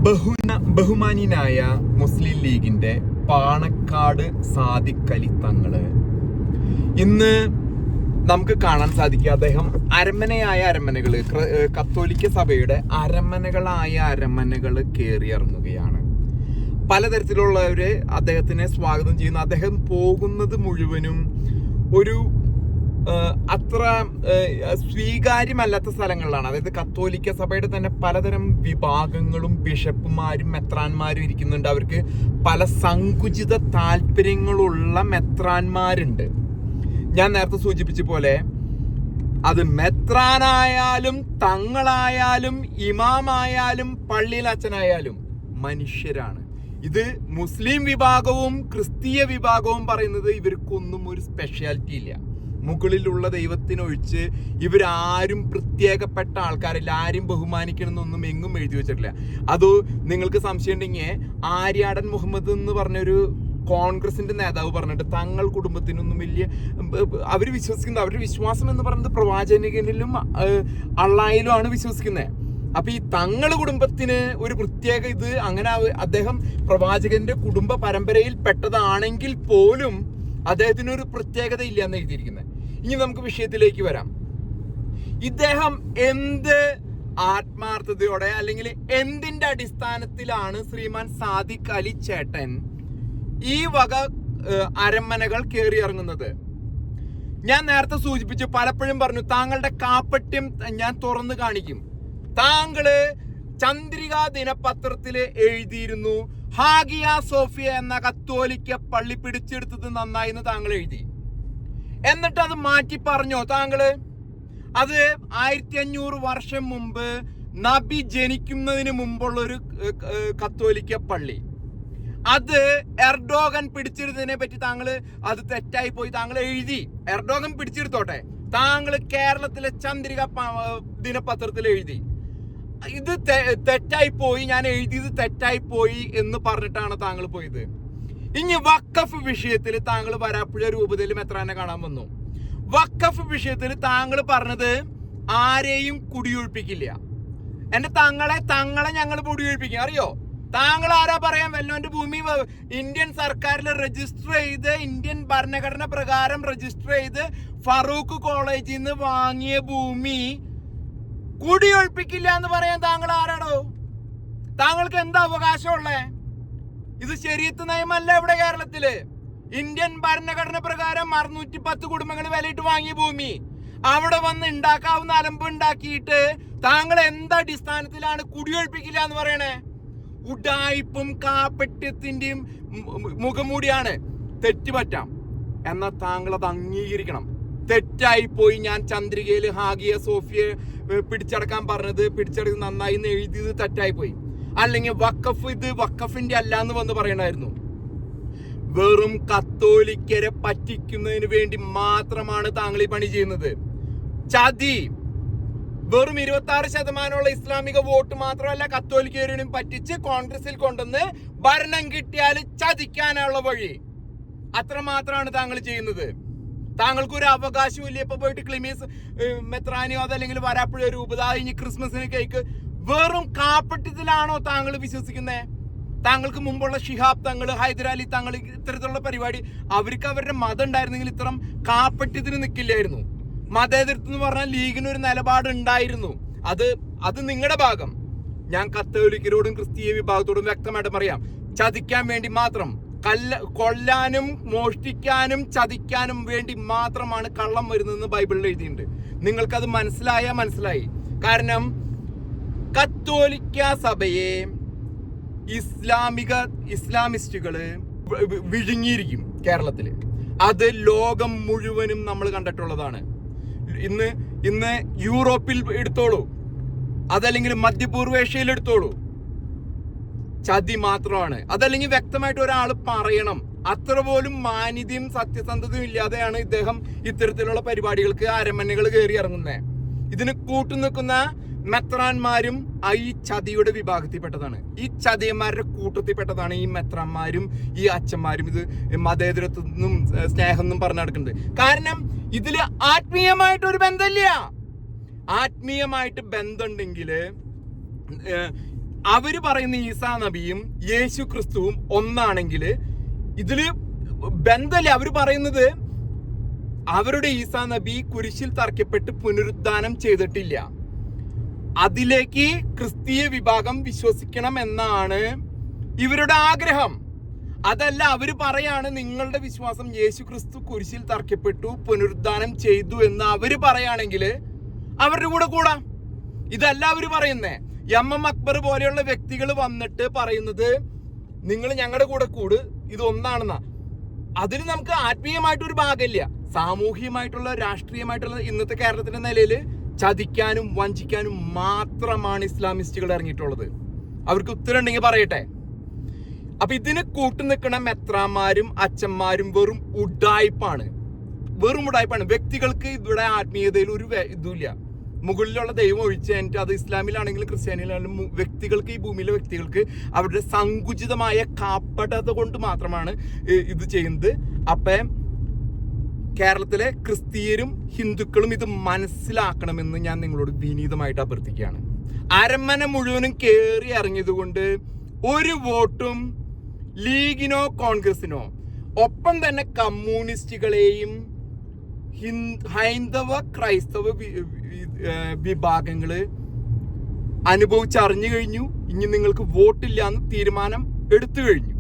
ബഹുമാന്യനായ മുസ്ലിം ലീഗിന്റെ പാണക്കാട് സാദിഖ് അലി തങ്ങള് ഇന്ന് നമുക്ക് കാണാൻ സാധിക്കുക, അദ്ദേഹം അരമനകള് കത്തോലിക്ക സഭയുടെ അരമനകള് കയറി ഇറങ്ങുകയാണ്. പലതരത്തിലുള്ളവര് അദ്ദേഹത്തിനെ സ്വാഗതം ചെയ്യുന്നു. അദ്ദേഹം പോകുന്നത് മുഴുവനും ഒരു അത്ര സ്വീകാര്യമല്ലാത്ത സ്ഥലങ്ങളിലാണ്. അതായത് കത്തോലിക്ക സഭയുടെ തന്നെ പലതരം വിഭാഗങ്ങളും ബിഷപ്പുമാരും മെത്രാന്മാരും ഇരിക്കുന്നുണ്ട്. അവർക്ക് പല സങ്കുചിത താല്പര്യങ്ങളുള്ള മെത്രാന്മാരുണ്ട്. ഞാൻ നേരത്തെ സൂചിപ്പിച്ച പോലെ അത് മെത്രാനായാലും തങ്ങളായാലും ഇമാമായാലും പള്ളിയിൽ അച്ഛനായാലും മനുഷ്യരാണ്. ഇത് മുസ്ലിം വിഭാഗവും ക്രിസ്തീയ വിഭാഗവും പറയുന്നത് ഇവർക്കൊന്നും ഒരു സ്പെഷ്യാലിറ്റി ഇല്ല. മുകളിലുള്ള ദൈവത്തിനൊഴിച്ച് ഇവരാരും പ്രത്യേകപ്പെട്ട ആൾക്കാരില്ല, ആരും ബഹുമാനിക്കണമെന്നൊന്നും എങ്ങും എഴുതി വെച്ചിട്ടില്ല. അത് നിങ്ങൾക്ക് സംശയം ഉണ്ടെങ്കിൽ ആര്യാടൻ മുഹമ്മദ് എന്ന് പറഞ്ഞൊരു കോൺഗ്രസിന്റെ നേതാവ് പറഞ്ഞിട്ട് തങ്ങൾ കുടുംബത്തിനൊന്നും വലിയ അവർ വിശ്വസിക്കുന്നത്, അവരുടെ വിശ്വാസം എന്ന് പറയുന്നത് പ്രവാചകനിലും അള്ളായിലും ആണ് വിശ്വസിക്കുന്നത്. അപ്പൊ ഈ തങ്ങൾ കുടുംബത്തിന് ഒരു പ്രത്യേക ഇത് അങ്ങനെ അദ്ദേഹം പ്രവാചകന്റെ കുടുംബ പരമ്പരയിൽ പെട്ടതാണെങ്കിൽ പോലും അദ്ദേഹത്തിന് ഒരു പ്രത്യേകത ഇല്ല എന്ന് എഴുതിയിരിക്കുന്നത്. ഇനി നമുക്ക് വിഷയത്തിലേക്ക് വരാം. ഇദ്ദേഹം എന്ത് ആത്മാർത്ഥതയോടെ അല്ലെങ്കിൽ എന്തിന്റെ അടിസ്ഥാനത്തിലാണ് ശ്രീമാൻ സാദിഖ് അലി ചേട്ടൻ ഈ വക അരമനകൾ കയറി ഇറങ്ങുന്നത്? ഞാൻ നേരത്തെ സൂചിപ്പിച്ചു, പലപ്പോഴും പറഞ്ഞു, താങ്കളുടെ കാപ്പട്യം ഞാൻ തുറന്നു കാണിക്കും. താങ്കള് ചന്ദ്രിക ദിനപത്രത്തില് എഴുതിയിരുന്നു ഹാഗിയ സോഫിയ എന്ന കത്തോലിക്ക പള്ളി പിടിച്ചെടുത്തത് നന്നായി എന്ന് താങ്കൾ എഴുതി. എന്നിട്ട് അത് മാറ്റി പറഞ്ഞോ താങ്കള്? അത് 1500 വർഷം മുമ്പ് നബി ജനിക്കുന്നതിന് മുമ്പുള്ള ഒരു കത്തോലിക്ക പള്ളി, അത് എർഡോഗൻ പിടിച്ചെടുത്തതിനെ പറ്റി താങ്കള് അത് തെറ്റായി പോയി താങ്കൾ എഴുതി. എർഡോഗൻ പിടിച്ചെടുത്തോട്ടെ, താങ്കൾ കേരളത്തിലെ ചന്ദ്രിക ദിനപത്രത്തിൽ എഴുതി ഇത് തെറ്റായി പോയി, ഞാൻ എഴുതിയത് തെറ്റായി പോയി എന്ന് പറഞ്ഞിട്ടാണ് താങ്കൾ പോയത്. ഇനി വഖഫ് വിഷയത്തിൽ താങ്കൾ വരാപ്പുഴ രൂപതയിൽ മെത്രാനെ കാണാൻ വന്നു. വഖഫ് വിഷയത്തിൽ താങ്കൾ പറഞ്ഞത് ആരെയും കുടിയൊഴിപ്പിക്കില്ല. എന്റെ തങ്ങളെ ഞങ്ങൾ കുടിയൊഴിപ്പിക്കും. അറിയോ താങ്കൾ ആരാ പറയാൻ? വല്ലോന്റെ ഭൂമി ഇന്ത്യൻ സർക്കാരിൽ രജിസ്റ്റർ ചെയ്ത്, ഇന്ത്യൻ ഭരണഘടന പ്രകാരം രജിസ്റ്റർ ചെയ്ത് ഫറൂഖ് കോളേജിൽ നിന്ന് വാങ്ങിയ ഭൂമി കുടിയൊഴിപ്പിക്കില്ല എന്ന് പറയാൻ താങ്കൾ ആരാടോ? താങ്കൾക്ക് എന്താ അവകാശമുള്ളേ? ഇത് ശരീഅത്ത് നിയമമല്ല. ഇവിടെ കേരളത്തില് ഇന്ത്യൻ ഭരണഘടന പ്രകാരം 610 കുടുംബങ്ങൾ വിലയിട്ട് വാങ്ങിയ ഭൂമി അവിടെ വന്ന് ഉണ്ടാക്കാവുന്ന അലമ്പ് ഉണ്ടാക്കിയിട്ട് താങ്കൾ എന്തടിസ്ഥാനത്തിലാണ് കുടിയൊഴിപ്പിക്കില്ല എന്ന് പറയണേ? ഉഡായിപ്പും കാപ്പട്യത്തിന്റെയും മുഖംമൂടിയാണ്. തെറ്റുപറ്റാം, എന്നാൽ താങ്കൾ അത് അംഗീകരിക്കണം. തെറ്റായി പോയി, ഞാൻ ചന്ദ്രികയിൽ ഹാഗിയ സോഫിയ പിടിച്ചടക്കാൻ പറഞ്ഞത് പിടിച്ചെടുത്ത് നന്നായി എന്ന് എഴുതിയത് തെറ്റായി പോയി. അല്ലെങ്കിൽ വഖഫ് ഇത് വഖഫിന്റെ അല്ല എന്ന് വന്ന് പറയണമായിരുന്നു. വെറും കത്തോലിക്കരെ പറ്റിക്കുന്നതിന് വേണ്ടി മാത്രമാണ് താങ്കൾ ഈ പണി ചെയ്യുന്നത്. ചതി. വെറും 26% ഇസ്ലാമിക വോട്ട് മാത്രമല്ല കത്തോലിക്കരെയും പറ്റിച്ച് കോൺഗ്രസിൽ കൊണ്ടുവന്ന് ഭരണം കിട്ടിയാൽ ചതിക്കാനുള്ള വഴി. അത്രമാത്രമാണ് താങ്കൾ ചെയ്യുന്നത്. താങ്കൾക്ക് ഒരു അവകാശവും ഇല്ല. ഇപ്പൊ പോയിട്ട് ക്ലിമീസ് മെത്രാനിയോ അതല്ലെങ്കിൽ വരാപ്പുഴ രൂപത ഇനി ക്രിസ്മസിന് കേക്ക്. വെറും കാപ്പട്യത്തിലാണോ താങ്കൾ വിശ്വസിക്കുന്നത്? താങ്കൾക്ക് മുമ്പുള്ള ഷിഹാബ് തങ്ങൾ, ഹൈദരാലി തങ്ങൾ, ഇത്തരത്തിലുള്ള പരിപാടി അവർക്ക് അവരുടെ മതം ഉണ്ടായിരുന്നെങ്കിൽ ഇത്തരം കാപ്പട്യത്തിന് നിൽക്കില്ലായിരുന്നു. മതേതരത്വം എന്ന് പറഞ്ഞാൽ ലീഗിന് ഒരു നിലപാട് ഉണ്ടായിരുന്നു. അത് നിങ്ങളുടെ ഭാഗം. ഞാൻ കത്തോലിക്കരോടും ക്രിസ്തീയ വിഭാഗത്തോടും വ്യക്തമായിട്ട് പറയാം, ചതിക്കാൻ വേണ്ടി മാത്രം, കൊല്ലാനും മോഷ്ടിക്കാനും ചതിക്കാനും വേണ്ടി മാത്രമാണ് കള്ളം വരുന്നതെന്ന് ബൈബിളിൽ എഴുതിയിട്ടുണ്ട്. നിങ്ങൾക്കത് മനസ്സിലായി. കാരണം കത്തോലിക്ക സഭയെ ഇസ്ലാമിസ്റ്റുകള് വിഴുങ്ങിയിരിക്കും കേരളത്തില്. അത് ലോകം മുഴുവനും നമ്മൾ കണ്ടിട്ടുള്ളതാണ്. ഇന്ന് യൂറോപ്പിൽ എടുത്തോളൂ, അതല്ലെങ്കിൽ മധ്യപൂർവേഷ്യയിൽ എടുത്തോളൂ, ചതി മാത്രമാണ്. അതല്ലെങ്കിൽ വ്യക്തമായിട്ട് ഒരാൾ പറയണം. അത്ര പോലും മാന്യതയും സത്യസന്ധതയും ഇല്ലാതെയാണ് ഇദ്ദേഹം ഇത്തരത്തിലുള്ള പരിപാടികൾക്ക് അരമനകൾ കയറി ഇറങ്ങുന്നത്. ഇതിന് കൂട്ടുനിൽക്കുന്ന മെത്രാന്മാരും ഈ ചതിയുടെ വിഭാഗത്തിൽപ്പെട്ടതാണ്. ഈ ചതിയന്മാരുടെ കൂട്ടത്തിൽപ്പെട്ടതാണ് ഈ മെത്രാന്മാരും ഈ അച്ഛന്മാരും. ഇത് മതേതരത്വം സ്നേഹം എന്നും പറഞ്ഞു നടക്കുന്നത്. കാരണം ഇതില് ആത്മീയമായിട്ടൊരു ബന്ധമില്ല. ആത്മീയമായിട്ട് ബന്ധമുണ്ടെങ്കിൽ അവര് പറയുന്ന ഈസാ നബിയും യേശു ക്രിസ്തുവും ഒന്നാണെങ്കിൽ ഇതില് ബന്ധമില്ല. അവര് പറയുന്നത് അവരുടെ ഈസാ നബി കുരിശിൽ തറയ്ക്കപ്പെട്ട് പുനരുദ്ധാനം ചെയ്തിട്ടില്ല. അതിലേക്ക് ക്രിസ്തീയ വിഭാഗം വിശ്വസിക്കണം എന്നാണ് ഇവരുടെ ആഗ്രഹം. അതല്ല, അവര് പറയാണ് നിങ്ങളുടെ വിശ്വാസം യേശു ക്രിസ്തു കുരിശിൽ തറയ്ക്കപ്പെട്ടു പുനരുദ്ധാനം ചെയ്തു എന്ന് അവര് പറയുകയാണെങ്കിൽ അവരുടെ കൂടെ കൂടാം. ഇതല്ല അവര് പറയുന്നേ. എം അക്ബർ പോലെയുള്ള വ്യക്തികൾ വന്നിട്ട് പറയുന്നത് നിങ്ങൾ ഞങ്ങളുടെ കൂടെ കൂട്, ഇതൊന്നാണെന്നാ. അതിൽ നമുക്ക് ആത്മീയമായിട്ടൊരു ഭാഗമില്ല. സാമൂഹികമായിട്ടുള്ള രാഷ്ട്രീയമായിട്ടുള്ള ഇന്നത്തെ കേരളത്തിന്റെ നിലയിൽ ചതിക്കാനും വഞ്ചിക്കാനും മാത്രമാണ് ഇസ്ലാമിസ്റ്റുകൾ ഇറങ്ങിയിട്ടുള്ളത്. അവർക്ക് ഉത്തരം ഉണ്ടെങ്കിൽ പറയട്ടെ. അപ്പൊ ഇതിന് കൂട്ടു നിൽക്കണ മെത്രാന്മാരും അച്ഛന്മാരും വെറും ഉഡായിപ്പാണ്. വ്യക്തികൾക്ക് ഇവിടെ ആത്മീയതയിൽ ഒരു ഇതുമില്ല. മുകളിലുള്ള ദൈവം ഒഴിച്ച് കഴിഞ്ഞിട്ട് അത് ഇസ്ലാമിലാണെങ്കിലും ക്രിസ്ത്യാനിയിലാണെങ്കിലും വ്യക്തികൾക്ക്, ഈ ഭൂമിയിലെ വ്യക്തികൾക്ക് അവരുടെ സങ്കുചിതമായ കാപ്പടത കൊണ്ട് മാത്രമാണ് ഇത് ചെയ്യുന്നത്. അപ്പം കേരളത്തിലെ ക്രിസ്തീയരും ഹിന്ദുക്കളും ഇത് മനസ്സിലാക്കണമെന്ന് ഞാൻ നിങ്ങളോട് വിനീതമായിട്ട് അഭ്യർത്ഥിക്കുകയാണ്. അരമന മുഴുവനും കയറി ഇറങ്ങിയത് കൊണ്ട് ഒരു വോട്ടും ലീഗിനോ കോൺഗ്രസിനോ, ഒപ്പം തന്നെ കമ്മ്യൂണിസ്റ്റുകളെയും ഹൈന്ദവ ക്രൈസ്തവ വിഭാഗങ്ങള് അനുഭവിച്ചറിഞ്ഞു കഴിഞ്ഞു. ഇനി നിങ്ങൾക്ക് വോട്ടില്ല എന്ന് തീരുമാനം എടുത്തു കഴിഞ്ഞു.